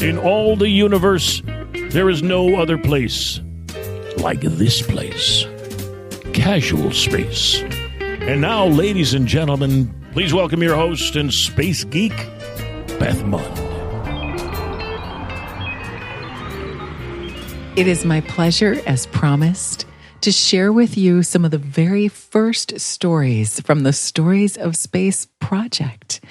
In all the universe, there is no other place like this place. Casual space. And now, ladies and gentlemen, please welcome your host and space geek, Beth Munn. It is my pleasure, as promised, to share with you some of the very first stories from the Stories of Space project.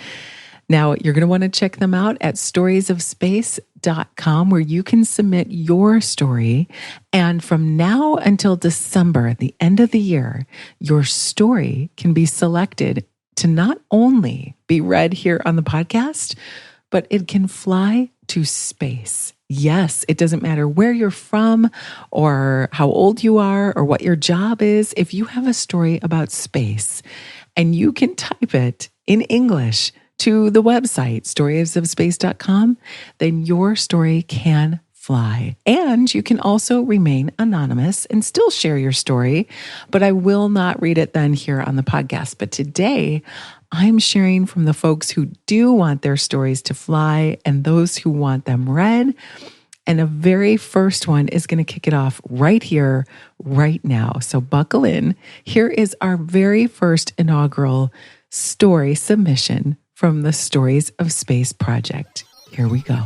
Now, you're going to want to check them out at storiesofspace.com, where you can submit your story. And from now until December, the end of the year, your story can be selected to not only be read here on the podcast, but it can fly to space. Yes, it doesn't matter where you're from or how old you are or what your job is. If you have a story about space and you can type it in English to the website, storiesofspace.com, then your story can fly. And you can also remain anonymous and still share your story, but I will not read it then here on the podcast. But today, I'm sharing from the folks who do want their stories to fly and those who want them read. And the very first one is going to kick it off right here, right now. So buckle in. Here is our very first inaugural story submission from the Stories of Space project. Here we go.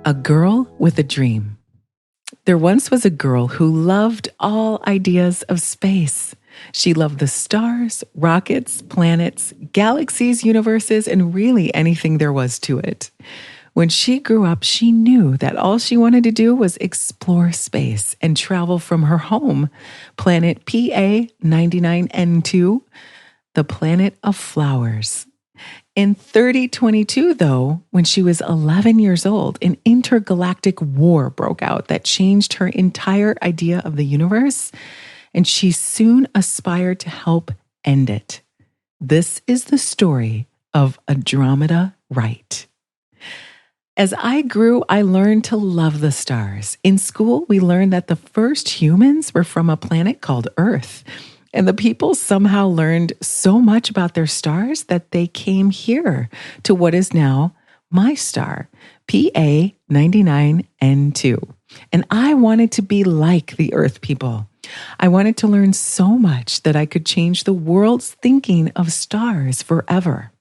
A girl with a dream. There once was a girl who loved all ideas of space. She loved the stars, rockets, planets, galaxies, universes, and really anything there was to it. When she grew up, she knew that all she wanted to do was explore space and travel from her home, planet PA 99N2, the planet of flowers. In 3022, though, when she was 11 years old, an intergalactic war broke out that changed her entire idea of the universe, and she soon aspired to help end it. This is the story of Andromeda Wright. As I grew, I learned to love the stars. In school, we learned that the first humans were from a planet called Earth. And the people somehow learned so much about their stars that they came here to what is now my star, PA 99N2. And I wanted to be like the Earth people. I wanted to learn so much that I could change the world's thinking of stars forever.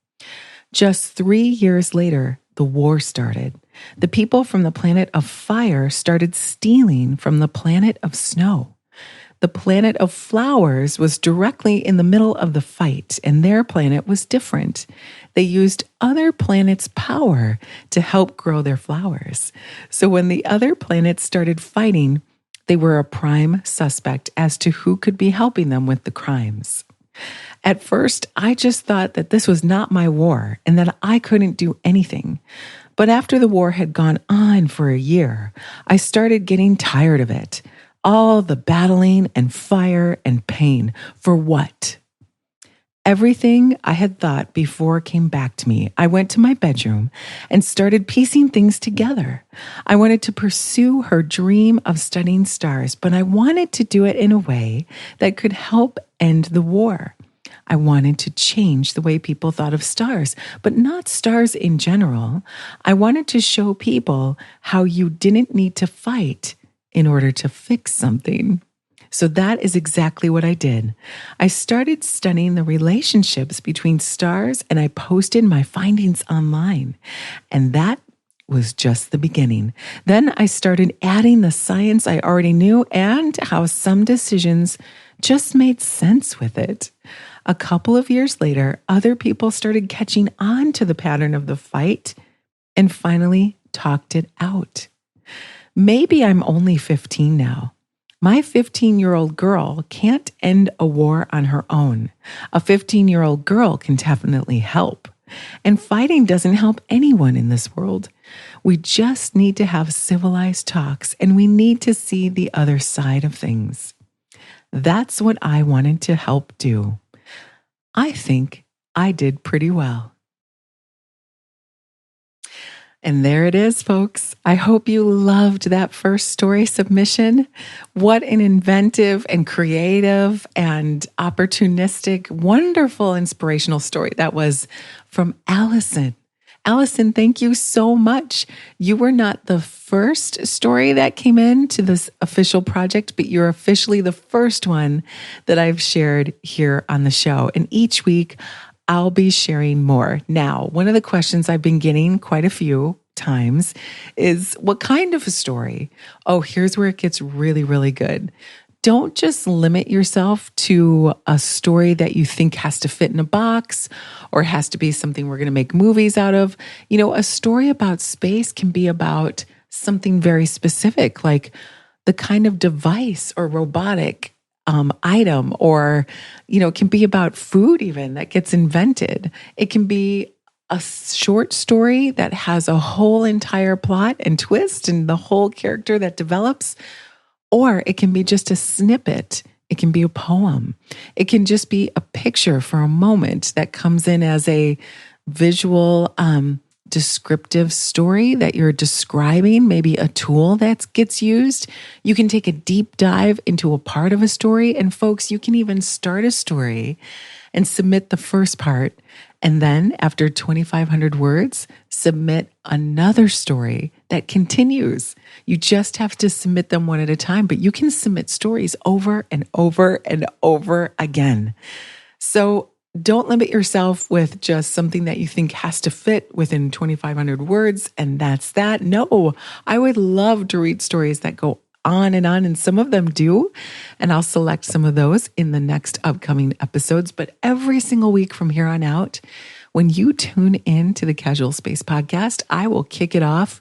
Just 3 years later, the war started. The people from the planet of fire started stealing from the planet of snow. The planet of flowers was directly in the middle of the fight, and their planet was different. They used other planets' power to help grow their flowers. So when the other planets started fighting, they were a prime suspect as to who could be helping them with the crimes. At first, I just thought that this was not my war and that I couldn't do anything. But after the war had gone on for a year, I started getting tired of it. All the battling and fire and pain. For what? Everything I had thought before came back to me. I went to my bedroom and started piecing things together. I wanted to pursue her dream of studying stars, but I wanted to do it in a way that could help end the war. I wanted to change the way people thought of stars, but not stars in general. I wanted to show people how you didn't need to fight in order to fix something. So that is exactly what I did. I started studying the relationships between stars and I posted my findings online. And that was just the beginning. Then I started adding the science I already knew and how some decisions just made sense with it. A couple of years later, other people started catching on to the pattern of the fight and finally talked it out. Maybe I'm only 15 now. My 15-year-old girl can't end a war on her own. A 15-year-old girl can definitely help. And fighting doesn't help anyone in this world. We just need to have civilized talks, and we need to see the other side of things. That's what I wanted to help do. I think I did pretty well. And there it is, folks. I hope you loved that first story submission. What an inventive and creative and opportunistic, wonderful, inspirational story that was from Allison. Allison, thank you so much. You were not the first story that came in to this official project, but you're officially the first one that I've shared here on the show. And each week, I'll be sharing more. Now, one of the questions I've been getting quite a few times is, what kind of a story? Oh, here's where it gets really, really good. Don't just limit yourself to a story that you think has to fit in a box or has to be something we're going to make movies out of. You know, a story about space can be about something very specific, like the kind of device or robotic item, or, you know, it can be about food even that gets invented. It can be a short story that has a whole entire plot and twist and the whole character that develops, or it can be just a snippet. It can be a poem. It can just be a picture for a moment that comes in as a visual, descriptive story that you're describing, maybe a tool that gets used. You can take a deep dive into a part of a story. And folks, you can even start a story and submit the first part. And then after 2,500 words, submit another story that continues. You just have to submit them one at a time, but you can submit stories over and over and over again. So don't limit yourself with just something that you think has to fit within 2,500 words, and that's that. No, I would love to read stories that go on, and some of them do, and I'll select some of those in the next upcoming episodes. But every single week from here on out, when you tune in to the Casual Space Podcast, I will kick it off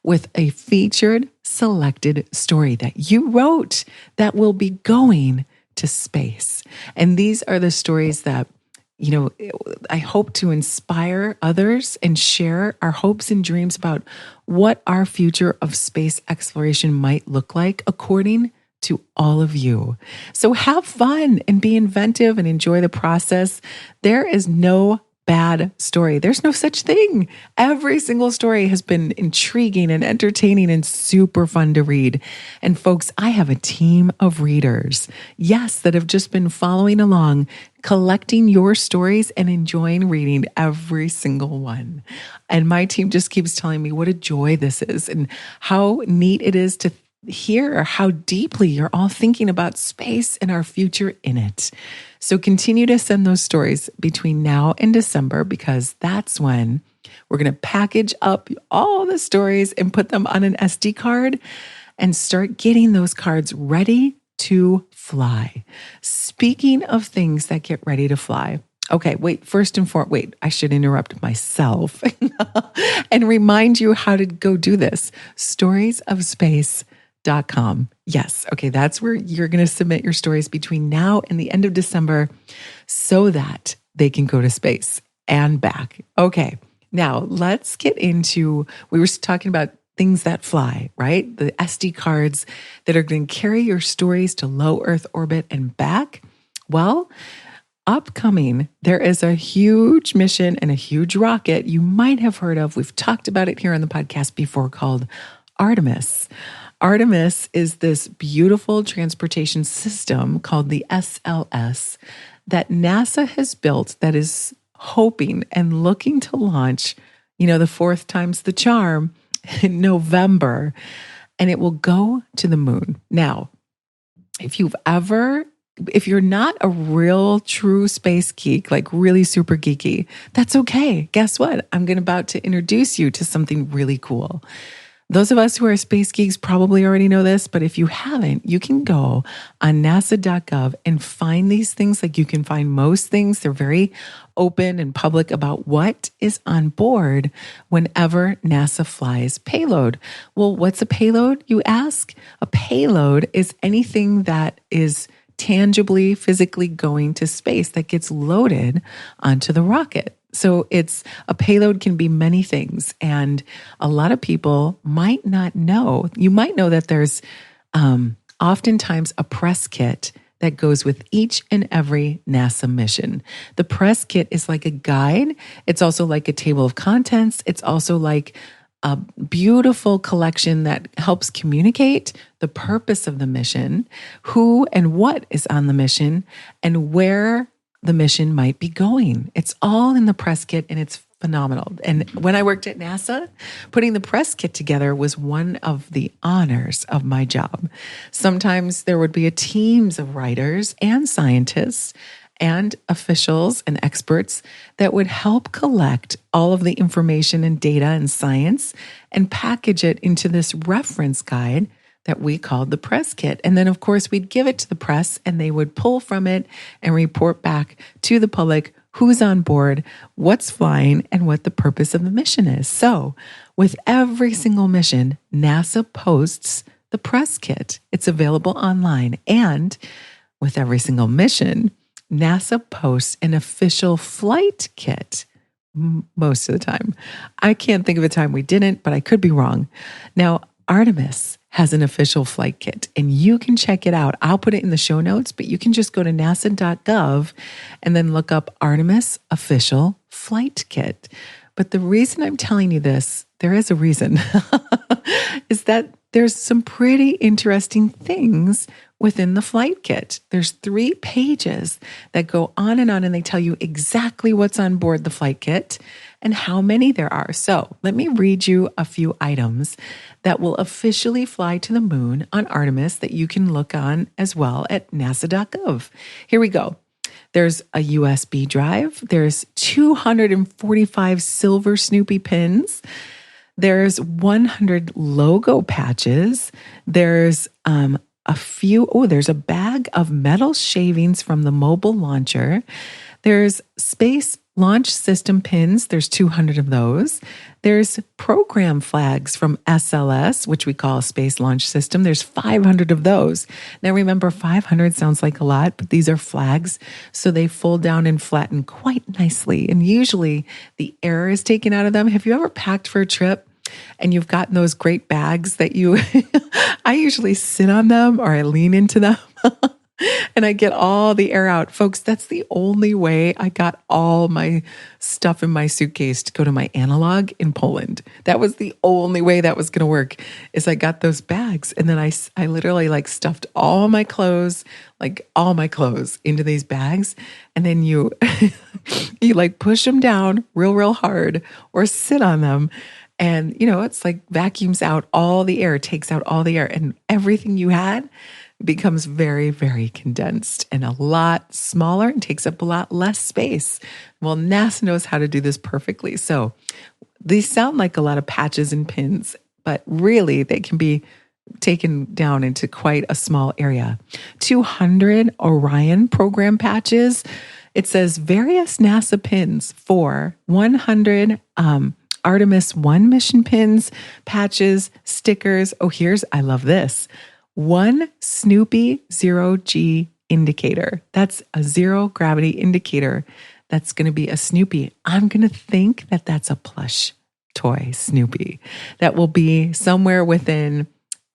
with a featured selected story that you wrote that will be going to space. And these are the stories that, you know, I hope to inspire others and share our hopes and dreams about what our future of space exploration might look like according to all of you. So have fun and be inventive and enjoy the process. There is no bad story. There's no such thing. Every single story has been intriguing and entertaining and super fun to read. And folks, I have a team of readers, yes, that have just been following along, collecting your stories and enjoying reading every single one. And my team just keeps telling me what a joy this is and how neat it is to hear how deeply you're all thinking about space and our future in it. So continue to send those stories between now and December, because that's when we're going to package up all the stories and put them on an SD card and start getting those cards ready to fly. Speaking of things that get ready to fly. Okay, I should interrupt myself and remind you how to go do this. storiesofspace.com. Yes. Okay. That's where you're going to submit your stories between now and the end of December so that they can go to space and back. Okay. Now let's get into, we were talking about things that fly, right? The SD cards that are going to carry your stories to low Earth orbit and back. Well, upcoming, there is a huge mission and a huge rocket you might have heard of. We've talked about it here on the podcast before, called Artemis. Artemis is this beautiful transportation system called the SLS that NASA has built that is hoping and looking to launch, the fourth time's the charm, in November, and it will go to the moon. Now, if you're not a real true space geek, like really super geeky, that's okay. Guess what? I'm about to introduce you to something really cool. Those of us who are space geeks probably already know this, but if you haven't, you can go on nasa.gov and find these things. Like, you can find most things. They're very open and public about what is on board whenever NASA flies payload. Well, what's a payload, you ask? A payload is anything that is tangibly, physically going to space that gets loaded onto the rocket. So a payload can be many things. And a lot of people might not know. You might know that there's oftentimes a press kit that goes with each and every NASA mission. The press kit is like a guide. It's also like a table of contents. It's also like a beautiful collection that helps communicate the purpose of the mission, who and what is on the mission, and where the mission might be going. It's all in the press kit, and it's phenomenal. And when I worked at NASA, putting the press kit together was one of the honors of my job. Sometimes there would be teams of writers and scientists and officials and experts that would help collect all of the information and data and science and package it into this reference guide that we called the press kit. And then, of course, we'd give it to the press and they would pull from it and report back to the public who's on board, what's flying, and what the purpose of the mission is. So with every single mission, NASA posts the press kit. It's available online. And with every single mission, NASA posts an official flight kit most of the time. I can't think of a time we didn't, but I could be wrong. Now, Artemis has an official flight kit, and you can check it out. I'll put it in the show notes, but you can just go to nasa.gov and then look up Artemis official flight kit. But the reason I'm telling you this, there is a reason, is that there's some pretty interesting things within the flight kit. There's 3 pages that go on, and they tell you exactly what's on board the flight kit and how many there are. So let me read you a few items that will officially fly to the moon on Artemis that you can look on as well at nasa.gov. Here we go. There's a USB drive. There's 245 silver Snoopy pins. There's 100 logo patches. There's there's a bag of metal shavings from the mobile launcher. There's Space Launch System pins. There's 200 of those. There's program flags from SLS, which we call Space Launch System. There's 500 of those. Now remember, 500 sounds like a lot, but these are flags, so they fold down and flatten quite nicely. And usually the air is taken out of them. Have you ever packed for a trip and you've gotten those great bags that I usually sit on them or I lean into them and I get all the air out. Folks, that's the only way I got all my stuff in my suitcase to go to my analog in Poland. That was the only way that was going to work, is I got those bags. And then I literally stuffed all my clothes into these bags. And then you push them down real hard or sit on them. And, it's like vacuums out all the air, takes out all the air, and everything you had becomes very, very condensed and a lot smaller and takes up a lot less space. Well, NASA knows how to do this perfectly. So these sound like a lot of patches and pins, but really they can be taken down into quite a small area. 200 Orion program patches. It says various NASA pins for 100 Artemis 1 mission pins, patches, stickers. Oh, I love this. 1 Snoopy 0G indicator. That's a zero gravity indicator. That's going to be a Snoopy. I'm going to think that that's a plush toy Snoopy that will be somewhere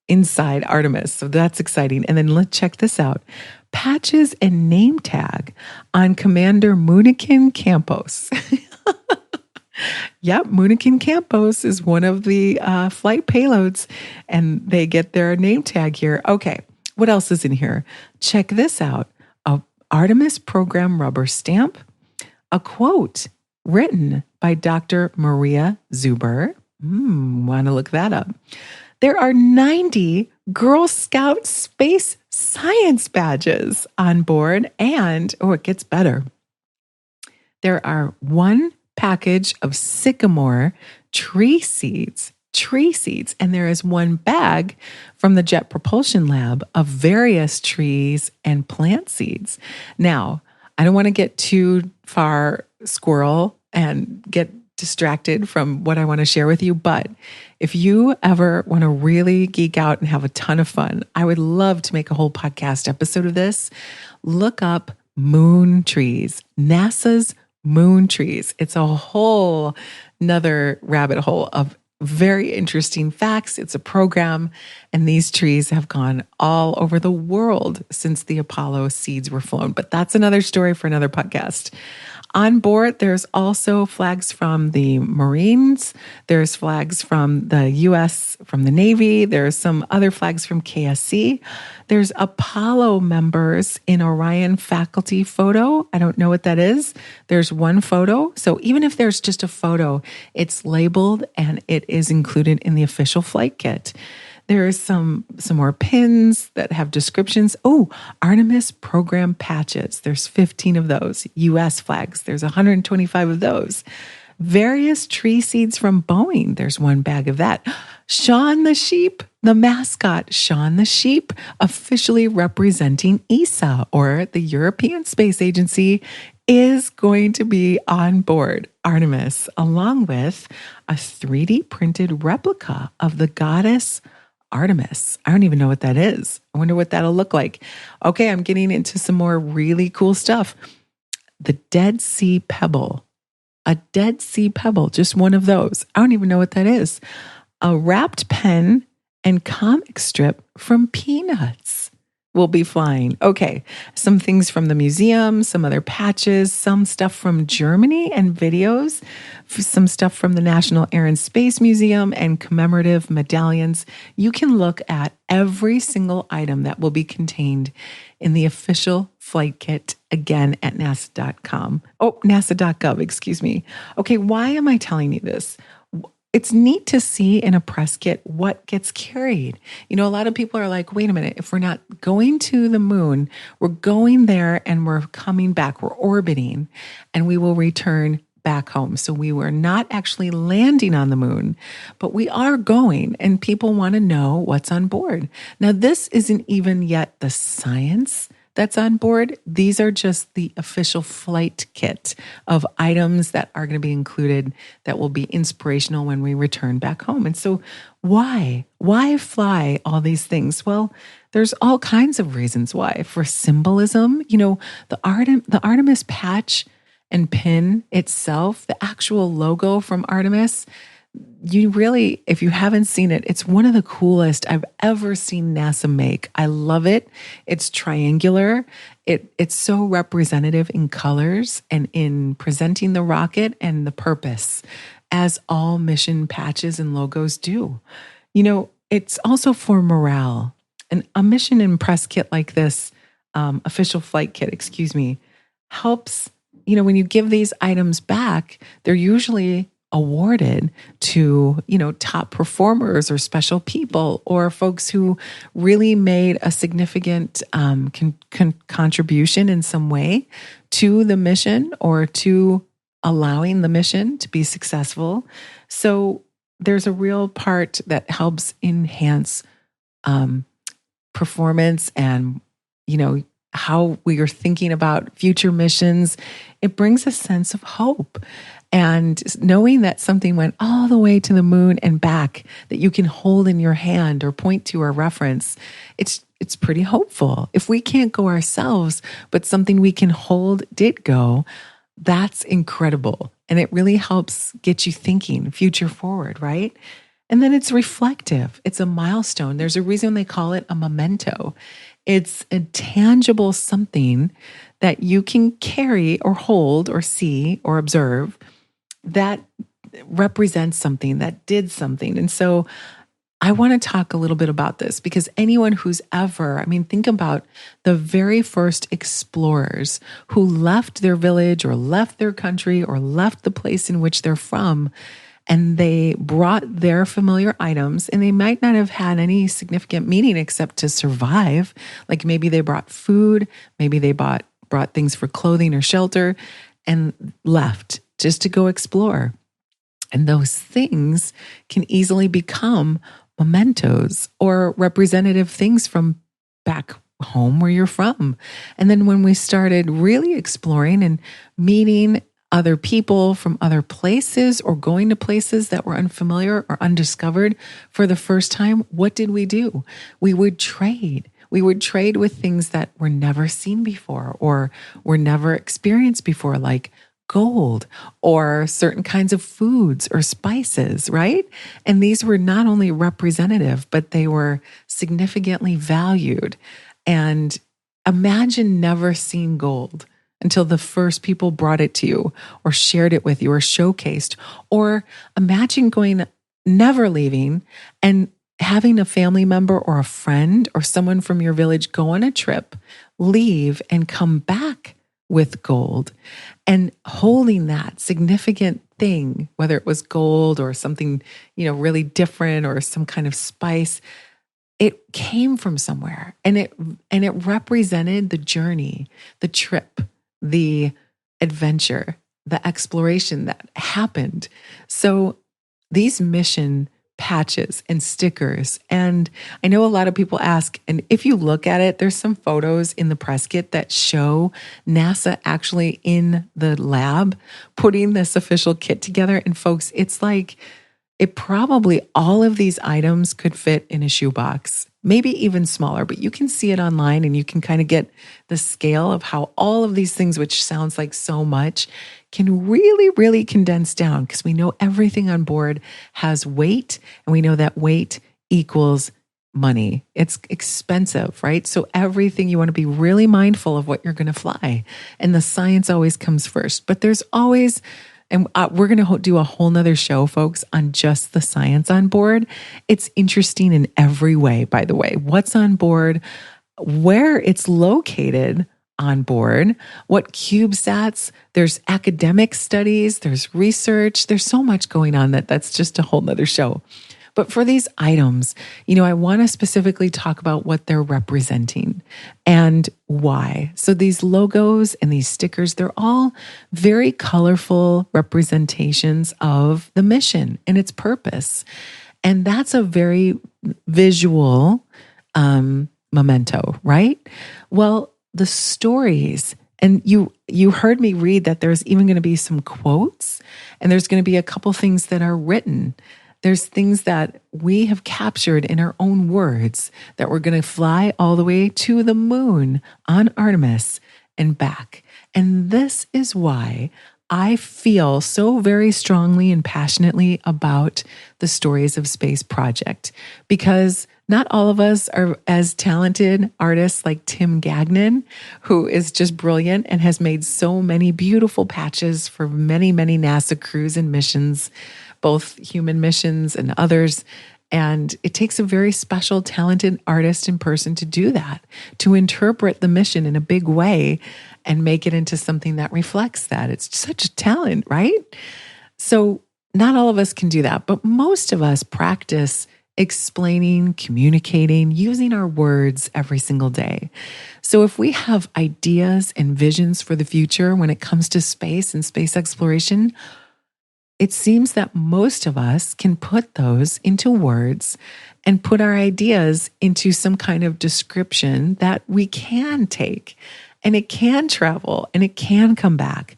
inside Artemis. So that's exciting. And then let's check this out. Patches and name tag on Commander Moonikin Campos. Yep, Moonikin Campos is one of the flight payloads, and they get their name tag here. Okay, what else is in here? Check this out. A Artemis program rubber stamp, a quote written by Dr. Maria Zuber. Want to look that up. There are 90 Girl Scout space science badges on board, and, it gets better. There are 1 package of sycamore tree seeds, and there is 1 bag from the Jet Propulsion Lab of various trees and plant seeds. Now, I don't want to get too far squirrel and get distracted from what I want to share with you, but if you ever want to really geek out and have a ton of fun, I would love to make a whole podcast episode of this. Look up moon trees, NASA's moon trees. It's a whole nother rabbit hole of very interesting facts. It's a program, and these trees have gone all over the world since the Apollo seeds were flown. But that's another story for another podcast. On board, there's also flags from the Marines. There's flags from the U.S., from the Navy. There's some other flags from KSC. There's Apollo members in Orion faculty photo. I don't know what that is. There's one photo. So even if there's just a photo, it's labeled and it is included in the official flight kit. There's some more pins that have descriptions. Oh, Artemis program patches. There's 15 of those. U.S. flags. There's 125 of those. Various tree seeds from Boeing. There's one bag of that. Sean the sheep, the mascot, Sean the sheep, officially representing ESA, or the European Space Agency, is going to be on board Artemis, along with a 3D printed replica of the goddess Artemis. I don't even know what that is. I wonder what that'll look like. Okay, I'm getting into some more really cool stuff. The Dead Sea Pebble. A Dead Sea Pebble, just one of those. I don't even know what that is. A wrapped pen and comic strip from Peanuts will be flying. Okay, some things from the museum, some other patches, some stuff from Germany and videos, some stuff from the National Air and Space Museum and commemorative medallions. You can look at every single item that will be contained in the official flight kit, again at nasa.com. Oh, nasa.gov, excuse me. Okay, why am I telling you this? It's neat to see in a press kit what gets carried. You know, a lot of people are like, wait a minute, if we're not going to the moon, we're going there and we're coming back, we're orbiting, and we will return back home. So we were not actually landing on the moon, but we are going, and people want to know what's on board. Now, this isn't even yet the science that's on board. These are just the official flight kit of items that are going to be included that will be inspirational when we return back home. And so why fly all these things? Well, there's all kinds of reasons why. For symbolism, you know, the Artemis patch and pin itself, the actual logo from Artemis, you really, if you haven't seen it, it's one of the coolest I've ever seen NASA make. I love it. It's triangular. It's so representative in colors and in presenting the rocket and the purpose, as all mission patches and logos do. You know, it's also for morale. And a mission and press kit like this, official flight kit, helps, you know, when you give these items back, they're usually awarded to, you know, top performers or special people or folks who really made a significant contribution in some way to the mission or to allowing the mission to be successful. So there's a real part that helps enhance performance and, you know, how we are thinking about future missions. It brings a sense of hope. And knowing that something went all the way to the moon and back that you can hold in your hand or point to or reference, it's pretty hopeful. If we can't go ourselves, but something we can hold did go, that's incredible. And it really helps get you thinking future forward, right? And then it's reflective. It's a milestone. There's a reason they call it a memento. It's a tangible something that you can carry or hold or see or observe that represents something, that did something. And so I want to talk a little bit about this because anyone who's ever, think about the very first explorers who left their village or left their country or left the place in which they're from, and they brought their familiar items, and they might not have had any significant meaning except to survive. Like maybe they brought food, maybe they brought things for clothing or shelter and left just to go explore. And those things can easily become mementos or representative things from back home where you're from. And then when we started really exploring and meeting other people from other places or going to places that were unfamiliar or undiscovered for the first time, what did we do? We would trade. We would trade with things that were never seen before or were never experienced before, like gold or certain kinds of foods or spices, right? And these were not only representative, but they were significantly valued. And imagine never seeing gold until the first people brought it to you or shared it with you or showcased. Or imagine never leaving and having a family member or a friend or someone from your village go on a trip, leave, and come back with gold, and holding that significant thing, whether it was gold or something, really different or some kind of spice. It came from somewhere, and it represented the journey, the trip, the adventure, the exploration that happened. So these mission patches and stickers, and I know a lot of people ask, and if you look at it, there's some photos in the press kit that show NASA actually in the lab putting this official kit together. And folks, it's like, it probably, all of these items could fit in a shoebox, maybe even smaller, but you can see it online and you can kind of get the scale of how all of these things, which sounds like so much, can really, really condense down, because we know everything on board has weight, and we know that weight equals money. It's expensive, right? So everything, you want to be really mindful of what you're going to fly. And the science always comes first, but there's always, and we're going to do a whole nother show, folks, on just the science on board. It's interesting in every way, by the way. What's on board, where it's located on board, what CubeSats, there's academic studies, there's research, there's so much going on that's just a whole nother show. But for these items, I want to specifically talk about what they're representing and why. So these logos and these stickers, they're all very colorful representations of the mission and its purpose. And that's a very visual memento, right? Well, the stories, and you heard me read that there's even going to be some quotes, and there's going to be a couple things that are written. There's things that we have captured in our own words that we're going to fly all the way to the moon on Artemis and back. And this is why I feel so very strongly and passionately about the Stories of Space project, because not all of us are as talented artists like Tim Gagnon, who is just brilliant and has made so many beautiful patches for many, many NASA crews and missions, both human missions and others. And it takes a very special, talented artist and person to do that, to interpret the mission in a big way and make it into something that reflects that. It's such a talent, right? So not all of us can do that, but most of us practice explaining, communicating, using our words every single day. So if we have ideas and visions for the future when it comes to space and space exploration, it seems that most of us can put those into words and put our ideas into some kind of description that we can take, and it can travel and it can come back.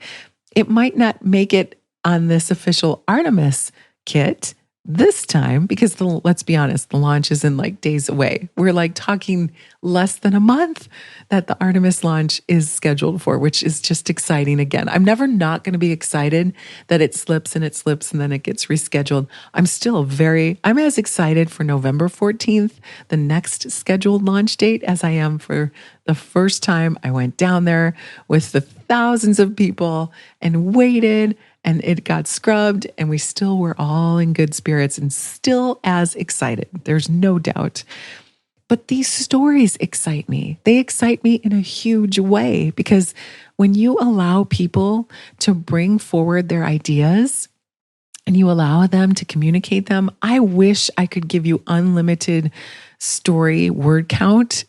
It might not make it on this official Artemis kit this time, because let's be honest, the launch is in like days away. We're like talking less than a month that the Artemis launch is scheduled for, which is just exciting. Again, I'm never not going to be excited that it slips and then it gets rescheduled. I'm as excited for November 14th, the next scheduled launch date, as I am for the first time I went down there with the thousands of people and waited, and it got scrubbed, and we still were all in good spirits and still as excited. There's no doubt. But these stories excite me. They excite me in a huge way, because when you allow people to bring forward their ideas and you allow them to communicate them, I wish I could give you unlimited story word count.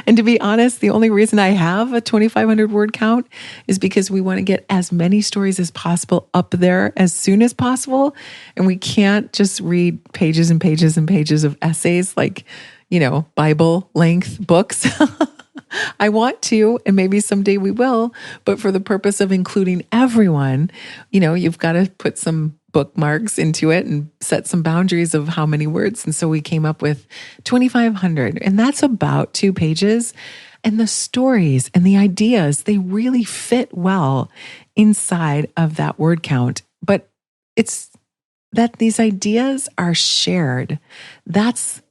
And to be honest, the only reason I have a 2,500 word count is because we want to get as many stories as possible up there as soon as possible. And we can't just read pages and pages and pages of essays like, Bible length books. I want to, and maybe someday we will, but for the purpose of including everyone, you've got to put some bookmarks into it and set some boundaries of how many words. And so we came up with 2,500, and that's about 2 pages. And the stories and the ideas, they really fit well inside of that word count, but it's that these ideas are shared. That's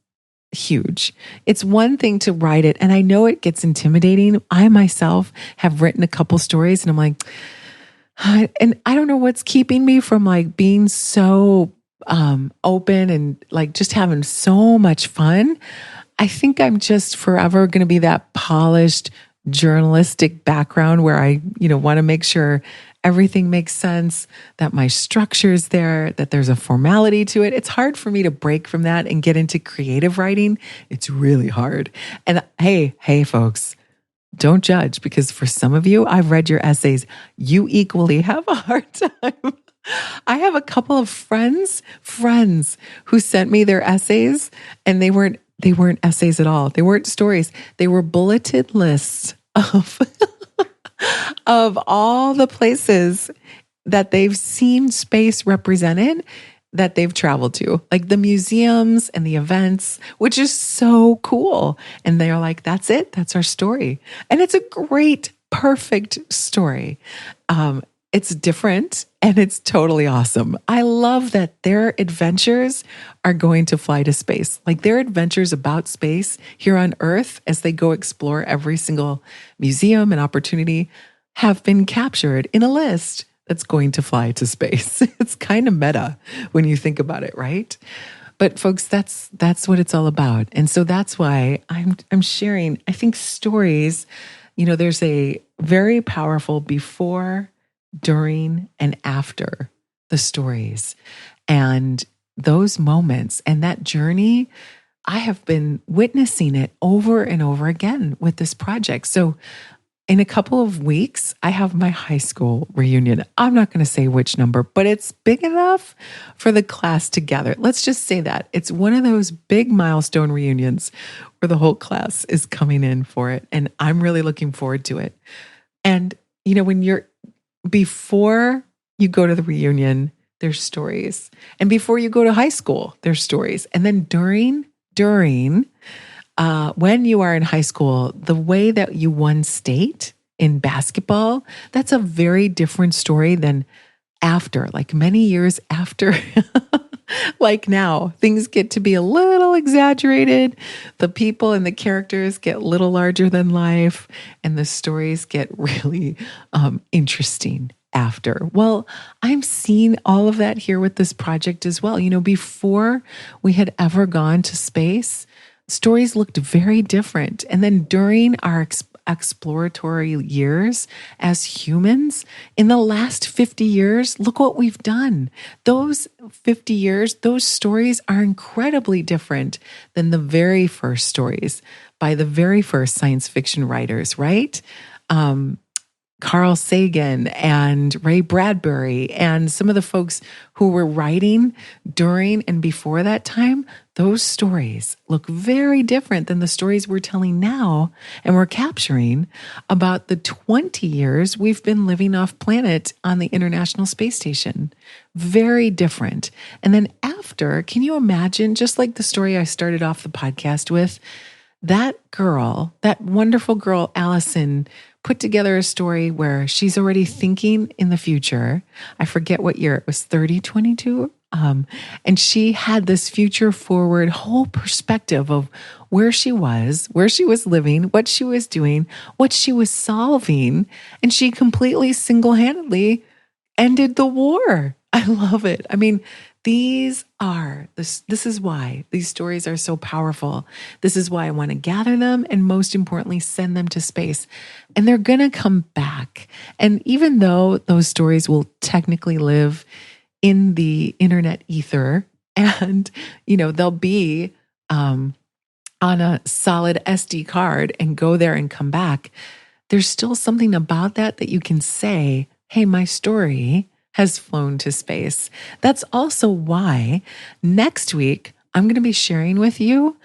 huge. It's one thing to write it, and I know it gets intimidating. I myself have written a couple stories, and I'm like, and I don't know what's keeping me from like being so open and like just having so much fun. I think I'm just forever going to be that polished journalistic background where I, want to make sure everything makes sense, that my structure is there, that there's a formality to it. It's hard for me to break from that and get into creative writing. It's really hard. And hey, folks, don't judge, because for some of you, I've read your essays. You equally have a hard time. I have a couple of friends who sent me their essays, and they weren't essays at all. They weren't stories. They were bulleted lists of of all the places that they've seen space represented that they've traveled to, like the museums and the events, which is so cool. And they're like, that's it. That's our story. And it's a great, perfect story. It's different and it's totally awesome. I love that their adventures are going to fly to space. Like their adventures about space here on Earth as they go explore every single museum and opportunity have been captured in a list that's going to fly to space. It's kind of meta when you think about it, right? But folks, that's what it's all about. And so that's why I'm sharing, I think stories, there's a very powerful before, during, and after the stories. And those moments and that journey, I have been witnessing it over and over again with this project. So in a couple of weeks, I have my high school reunion. I'm not going to say which number, but it's big enough for the class to gather. Let's just say that. It's one of those big milestone reunions where the whole class is coming in for it. And I'm really looking forward to it. And, before you go to the reunion, there's stories. And before you go to high school, there's stories. And then during when you are in high school, the way that you won state in basketball, that's a very different story than after, like many years after. Like now, things get to be a little exaggerated. The people and the characters get a little larger than life, and the stories get really interesting after. Well, I'm seeing all of that here with this project as well. Before we had ever gone to space, stories looked very different. And then during our exploratory years as humans, in the last 50 years, look what we've done. Those 50 years, those stories are incredibly different than the very first stories by the very first science fiction writers, right? Carl Sagan and Ray Bradbury and some of the folks who were writing during and before that time, those stories look very different than the stories we're telling now and we're capturing about the 20 years we've been living off planet on the International Space Station. Very different. And then after, can you imagine, just like the story I started off the podcast with, that girl, that wonderful girl, Allison, put together a story where she's already thinking in the future. I forget what year it was, 3022. And she had this future forward whole perspective of where she was living, what she was doing, what she was solving. And she completely single-handedly ended the war. I love it. I mean, this is why these stories are so powerful. This is why I want to gather them and most importantly, send them to space. And they're going to come back. And even though those stories will technically live in the internet ether and, they'll be on a solid SD card and go there and come back, there's still something about that you can say, hey, my story has flown to space. That's also why next week I'm going to be sharing with you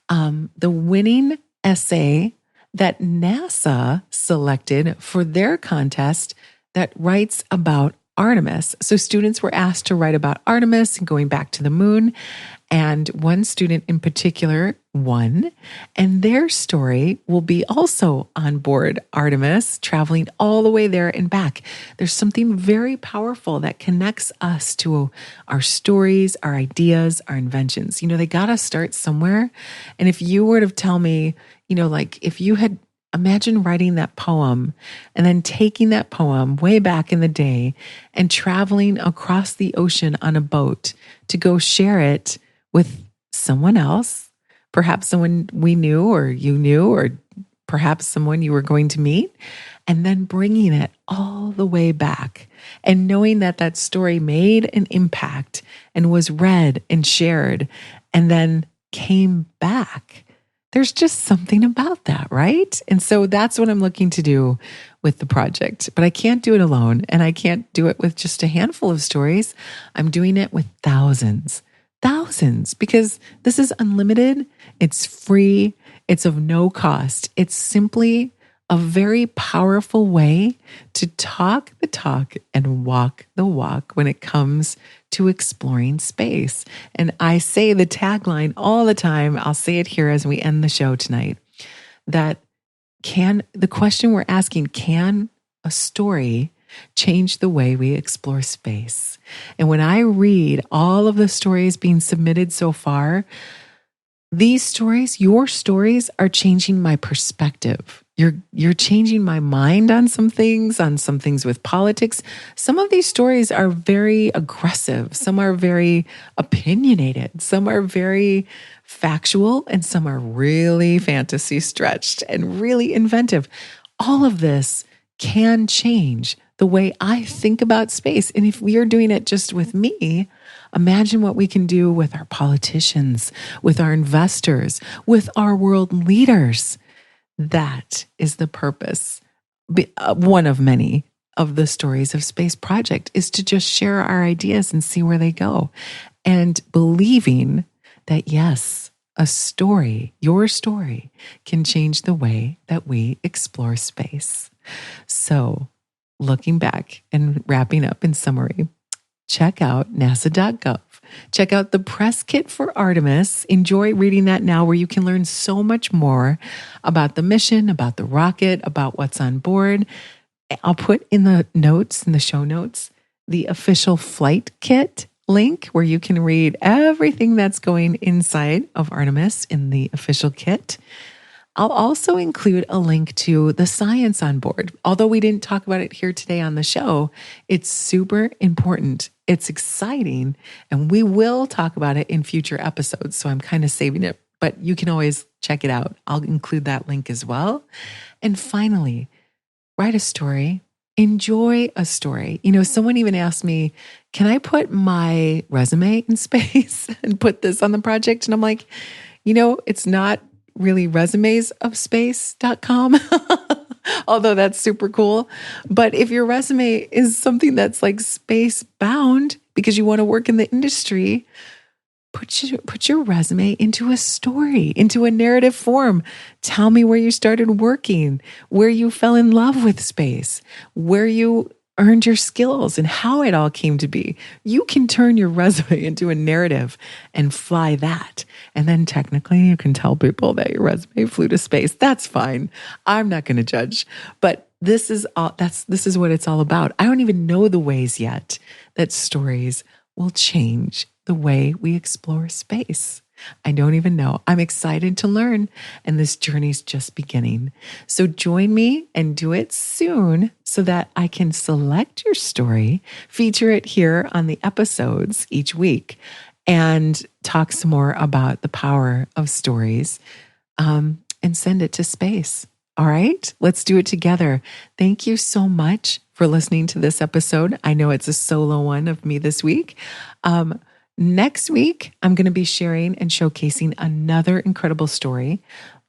the winning essay that NASA selected for their contest that writes about Artemis. So students were asked to write about Artemis and going back to the moon. And one student in particular won, and their story will be also on board Artemis, traveling all the way there and back. There's something very powerful that connects us to our stories, our ideas, our inventions. They got to start somewhere. And if you were to tell me, like if you had imagine writing that poem and then taking that poem way back in the day and traveling across the ocean on a boat to go share it with someone else, perhaps someone we knew or you knew, or perhaps someone you were going to meet, and then bringing it all the way back and knowing that that story made an impact and was read and shared and then came back. There's just something about that, right? And so that's what I'm looking to do with the project. But I can't do it alone, and I can't do it with just a handful of stories. I'm doing it with thousands, because this is unlimited. It's free. It's of no cost. It's simply a very powerful way to talk the talk and walk the walk when it comes to exploring space. And I say the tagline all the time. I'll say it here as we end the show tonight, that the question we're asking, can a story change the way we explore space? And when I read all of the stories being submitted so far, these stories, your stories, are changing my perspective. You're changing my mind on some things with politics. Some of these stories are very aggressive. Some are very opinionated. Some are very factual, and some are really fantasy stretched and really inventive. All of this can change the way I think about space. And if we are doing it just with me, imagine what we can do with our politicians, with our investors, with our world leaders. That is the purpose. One of many of the Stories of Space project is to just share our ideas and see where they go. And believing that, yes, a story, your story, can change the way that we explore space. So, looking back and wrapping up in summary, check out nasa.gov. Check out the press kit for Artemis. Enjoy reading that now, where you can learn so much more about the mission, about the rocket, about what's on board. I'll put in the show notes, the official flight kit link where you can read everything that's going inside of Artemis in the official kit. I'll also include a link to the science on board. Although we didn't talk about it here today on the show, it's super important. It's exciting, and we will talk about it in future episodes. So I'm kind of saving it, but you can always check it out. I'll include that link as well. And finally, write a story. Enjoy a story. Someone even asked me, can I put my resume in space and put this on the project? And I'm like, it's not really resumesofspace.com, although that's super cool. But if your resume is something that's like space bound because you want to work in the industry, put your resume into a story, into a narrative form. Tell me where you started working, where you fell in love with space, where you earned your skills, and how it all came to be. You can turn your resume into a narrative and fly that. And then technically you can tell people that your resume flew to space. That's fine. I'm not going to judge. But this is what it's all about. I don't even know the ways yet that stories will change the way we explore space. I don't even know. I'm excited to learn, and this journey's just beginning. So join me and do it soon so that I can select your story, feature it here on the episodes each week, and talk some more about the power of stories, and send it to space. All right, let's do it together. Thank you so much for listening to this episode. I know it's a solo one of me this week. Next week, I'm going to be sharing and showcasing another incredible story.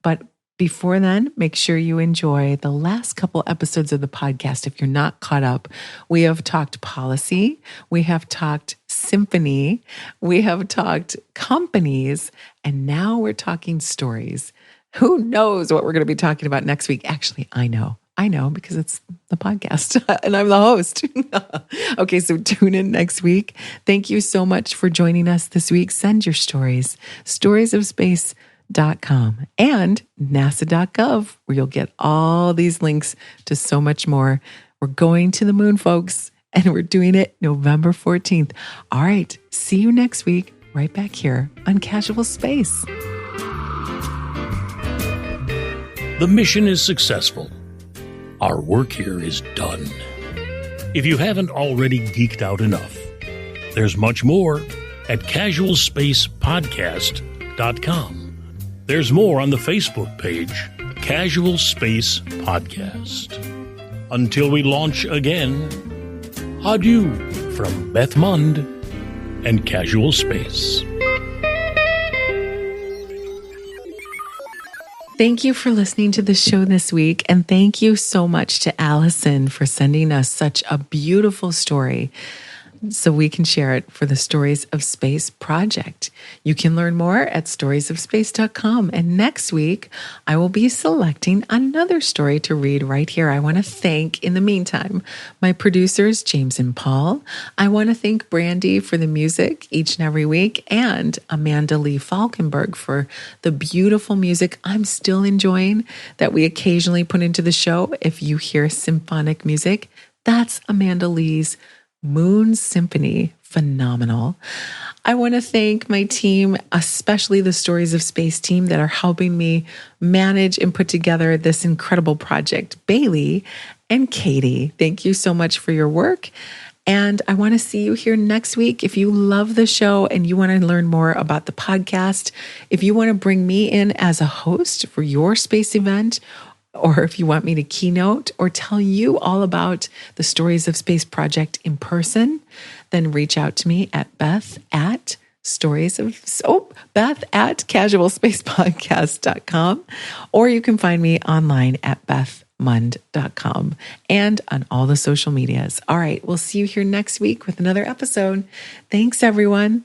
But before then, make sure you enjoy the last couple episodes of the podcast. If you're not caught up, we have talked policy, we have talked symphony, we have talked companies, and now we're talking stories. Who knows what we're going to be talking about next week? Actually, I know. I know because it's the podcast and I'm the host. Okay, so tune in next week. Thank you so much for joining us this week. Send your stories, storiesofspace.com and nasa.gov, where you'll get all these links to so much more. We're going to the moon, folks, and we're doing it November 14th. All right, see you next week, right back here on Casual Space. The mission is successful. Our work here is done. If you haven't already geeked out enough, there's much more at casualspacepodcast.com. There's more on the Facebook page, Casual Space Podcast. Until we launch again, adieu from Beth Mund and Casual Space. Thank you for listening to the show this week. And thank you so much to Allison for sending us such a beautiful story so we can share it for the Stories of Space project. You can learn more at storiesofspace.com. And next week, I will be selecting another story to read right here. I want to thank, in the meantime, my producers, James and Paul. I want to thank Brandy for the music each and every week, and Amanda Lee Falkenberg for the beautiful music I'm still enjoying that we occasionally put into the show. If you hear symphonic music, that's Amanda Lee's Moon Symphony. Phenomenal. I want to thank my team, especially the Stories of Space team that are helping me manage and put together this incredible project. Bailey and Katie, thank you so much for your work. And I want to see you here next week. If you love the show and you want to learn more about the podcast, if you want to bring me in as a host for your space event, or if you want me to keynote or tell you all about the Stories of Space project in person, then reach out to me at Beth at casualspacepodcast.com, or you can find me online at bethmund.com and on all the social medias. All right, we'll see you here next week with another episode. Thanks, everyone.